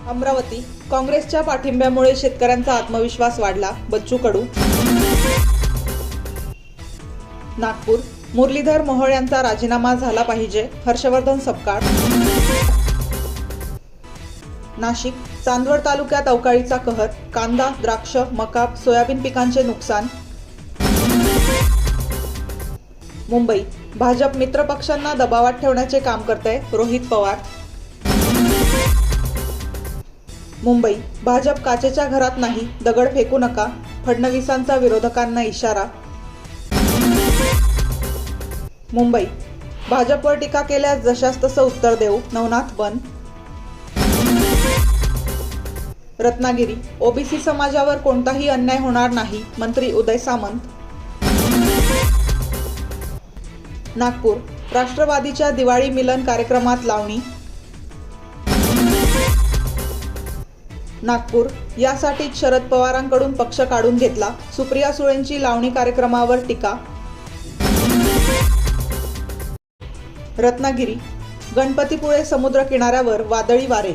अमरावती काँग्रेसच्या पाठिंब्यामुळे शेतकऱ्यांचा आत्मविश्वास वाढला, बच्चू कडू. नागपूर मुरलीधर मोहोळ यांचा राजीनामा झाला पाहिजे, हर्षवर्धन सपकाळ. नाशिक चांदवड तालुक्यात अवकाळीचा कहर, कांदा, द्राक्ष, मका, सोयाबीन पिकांचे नुकसान. मुंबई भाजप मित्र पक्षांना दबावात ठेवण्याचे काम करतंय, रोहित पवार. मुंबई भाजप काचेच्या घरात नाही, दगड फेकू नका, फडणवीसांचा विरोधकांना इशारा. मुंबई भाजपवर टीका केल्यास जशास तसं उत्तर देऊ, नवनाथ बन. रत्नागिरी ओबीसी समाजावर कोणताही अन्याय होणार नाही, मंत्री उदय सामंत. नागपूर राष्ट्रवादीच्या दिवाळी मिलन कार्यक्रमात लावणी. नागपूर यासाठीच शरद पवारांकडून पक्ष काढून घेतला, सुप्रिया सुळेंची लावणी कार्यक्रमावर टीका. रत्नागिरी गणपतीपुळे समुद्र किनाऱ्यावर वादळी वारे,